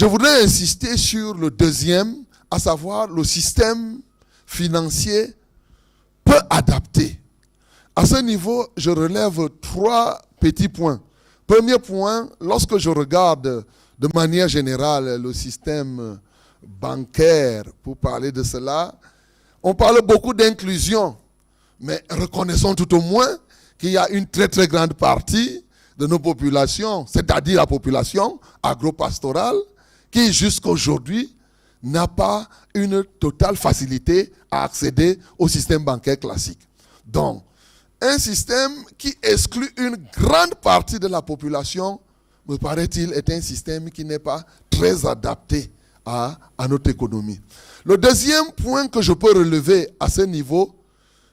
Je voudrais insister sur le deuxième, à savoir le système financier peu adapté. À ce niveau, je relève 3 petits points. Premier point, lorsque je regarde de manière générale le système bancaire, pour parler de cela, on parle beaucoup d'inclusion, mais reconnaissons tout au moins qu'il y a une très très grande partie de nos populations, c'est-à-dire la population agro-pastorale, qui jusqu'à aujourd'hui n'a pas une totale facilité à accéder au système bancaire classique. Donc, un système qui exclut une grande partie de la population, me paraît-il, est un système qui n'est pas très adapté à notre économie. Le deuxième point que je peux relever à ce niveau,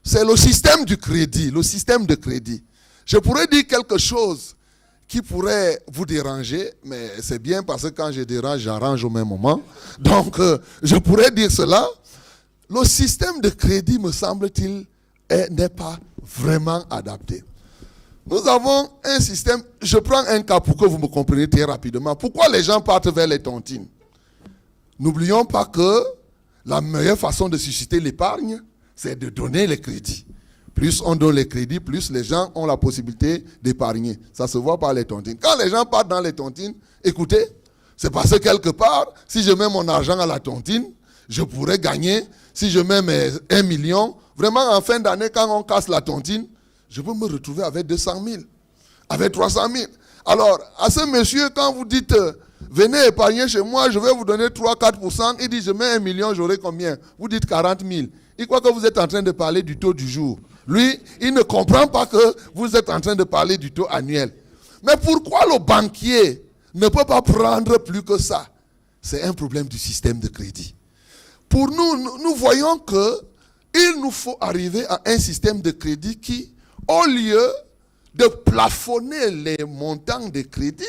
c'est le système du crédit, le système de crédit. Je pourrais dire quelque chose qui pourrait vous déranger, mais c'est bien parce que quand je dérange, j'arrange au même moment. Donc, je pourrais dire cela. Le système de crédit, me semble-t-il, n'est pas vraiment adapté. Nous avons un système, je prends un cas pour que vous me compreniez très rapidement. Pourquoi les gens partent vers les tontines? N'oublions pas que la meilleure façon de susciter l'épargne, c'est de donner les crédits. Plus on donne les crédits, plus les gens ont la possibilité d'épargner. Ça se voit par les tontines. Quand les gens partent dans les tontines, écoutez, c'est parce que quelque part, si je mets mon argent à la tontine, je pourrais gagner. Si je mets mes 1 million, vraiment en fin d'année, quand on casse la tontine, je peux me retrouver avec 200 000, avec 300 000. Alors, à ce monsieur, quand vous dites, venez épargner chez moi, je vais vous donner 3-4%, il dit, je mets 1 million, j'aurai combien? Vous dites 40 000. Il croit que vous êtes en train de parler du taux du jour. Lui, il ne comprend pas que vous êtes en train de parler du taux annuel. Mais pourquoi le banquier ne peut pas prendre plus que ça? C'est un problème du système de crédit. Pour nous, nous voyons qu'il nous faut arriver à un système de crédit qui, au lieu de plafonner les montants de crédit,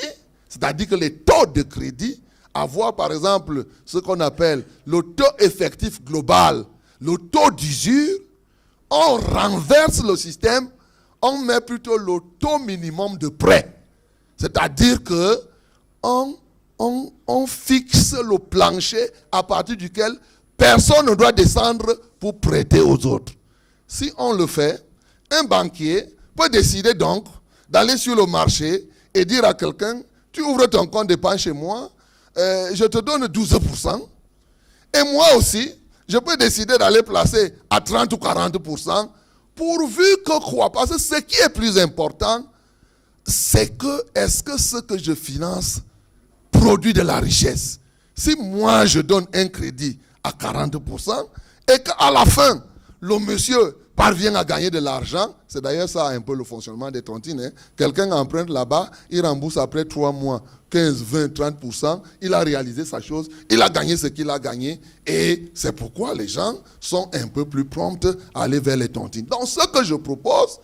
c'est-à-dire que les taux de crédit, avoir par exemple ce qu'on appelle le taux effectif global, le taux d'usure, on renverse le système, on met plutôt le taux minimum de prêt. C'est-à-dire que on fixe le plancher à partir duquel personne ne doit descendre pour prêter aux autres. Si on le fait, un banquier peut décider donc d'aller sur le marché et dire à quelqu'un, tu ouvres ton compte d'épargne chez moi, je te donne 12%. Et moi aussi, je peux décider d'aller placer à 30 ou 40%, pourvu que quoi? Parce que ce qui est plus important, c'est que, est-ce que ce que je finance produit de la richesse? Si moi, je donne un crédit à 40%, et qu'à la fin, le monsieur parvient à gagner de l'argent, c'est d'ailleurs ça un peu le fonctionnement des tontines. Hein. Quelqu'un emprunte là-bas, il rembourse après 3 mois, 15, 20, 30%, il a réalisé sa chose, il a gagné ce qu'il a gagné, et c'est pourquoi les gens sont un peu plus prompts à aller vers les tontines. Donc ce que je propose,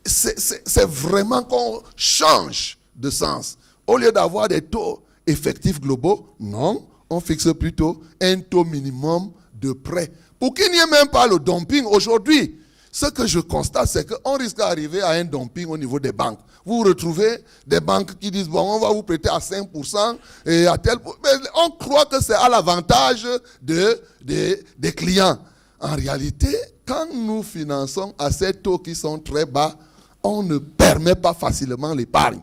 c'est vraiment qu'on change de sens. Au lieu d'avoir des taux effectifs globaux, non, on fixe plutôt un taux minimum de prêt. Pour qu'il n'y ait même pas le dumping aujourd'hui, ce que je constate, c'est qu'on risque d'arriver à un dumping au niveau des banques. Vous retrouvez des banques qui disent, bon, on va vous prêter à 5% et à tel... Mais on croit que c'est à l'avantage des clients. En réalité, quand nous finançons à ces taux qui sont très bas, on ne permet pas facilement l'épargne.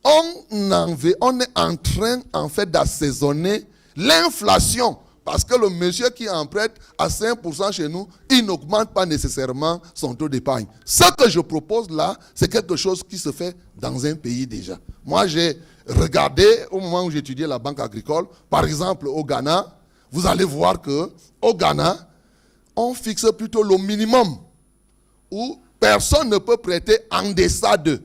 On est en train, en fait, d'assaisonner l'inflation. Parce que le monsieur qui emprunte à 5% chez nous, il n'augmente pas nécessairement son taux d'épargne. Ce que je propose là, c'est quelque chose qui se fait dans un pays déjà. Moi, j'ai regardé au moment où j'étudiais la banque agricole, par exemple au Ghana, vous allez voir qu'au Ghana, on fixe plutôt le minimum, où personne ne peut prêter en deçà d'eux.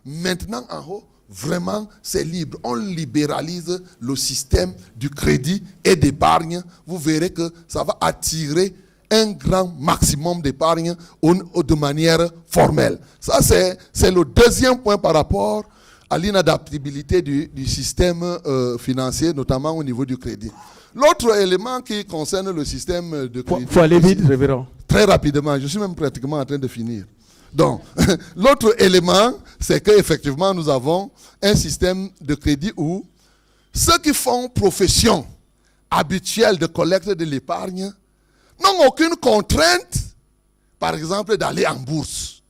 Maintenant, en haut, vraiment, c'est libre. On libéralise le système du crédit et d'épargne. Vous verrez que ça va attirer un grand maximum d'épargne de manière formelle. Ça, c'est le deuxième point par rapport à l'inadaptabilité du système financier, notamment au niveau du crédit. L'autre élément qui concerne le système de crédit... Il faut aller vite, révérend. Très rapidement, je suis même pratiquement en train de finir. Donc, l'autre élément, c'est qu'effectivement, nous avons un système de crédit où ceux qui font profession habituelle de collecte de l'épargne n'ont aucune contrainte, par exemple, d'aller en bourse.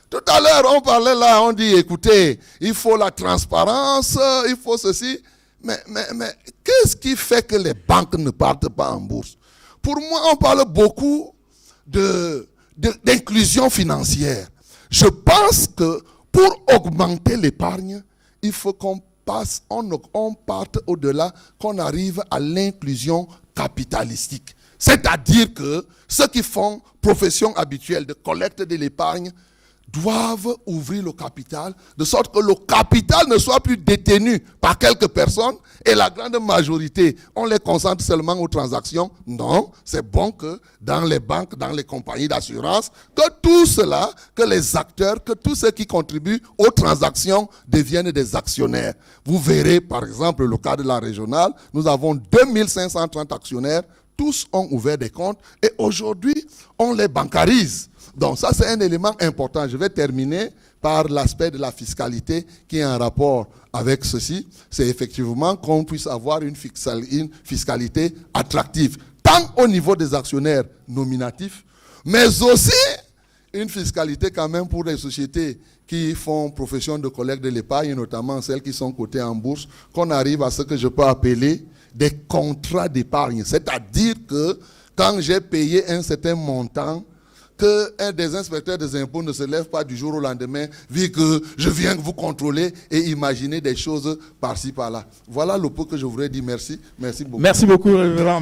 Tout à l'heure, on parlait là, on dit, écoutez, il faut la transparence, il faut ceci. Mais qu'est-ce qui fait que les banques ne partent pas en bourse? Pour moi, on parle beaucoup d'inclusion financière. Je pense que pour augmenter l'épargne, il faut qu'on parte au-delà, qu'on arrive à l'inclusion capitalistique. C'est-à-dire que ceux qui font profession habituelle de collecte de l'épargne doivent ouvrir le capital, de sorte que le capital ne soit plus détenu par quelques personnes et la grande majorité, on les concentre seulement aux transactions. Non, c'est bon que dans les banques, dans les compagnies d'assurance, que tout cela, que les acteurs, que tous ceux qui contribuent aux transactions deviennent des actionnaires. Vous verrez par exemple le cas de la régionale, nous avons 2530 actionnaires, tous ont ouvert des comptes et aujourd'hui on les bancarise. Donc ça, c'est un élément important. Je vais terminer par l'aspect de la fiscalité qui est en rapport avec ceci. C'est effectivement qu'on puisse avoir une fiscalité attractive, tant au niveau des actionnaires nominatifs, mais aussi une fiscalité quand même pour les sociétés qui font profession de collecte de l'épargne, notamment celles qui sont cotées en bourse, qu'on arrive à ce que je peux appeler des contrats d'épargne. C'est-à-dire que quand j'ai payé un certain montant, qu'un des inspecteurs des impôts ne se lève pas du jour au lendemain, vu que je viens vous contrôler et imaginer des choses par-ci, par-là. Voilà le peu que je voudrais dire. Merci. Merci beaucoup. Merci beaucoup, révérend.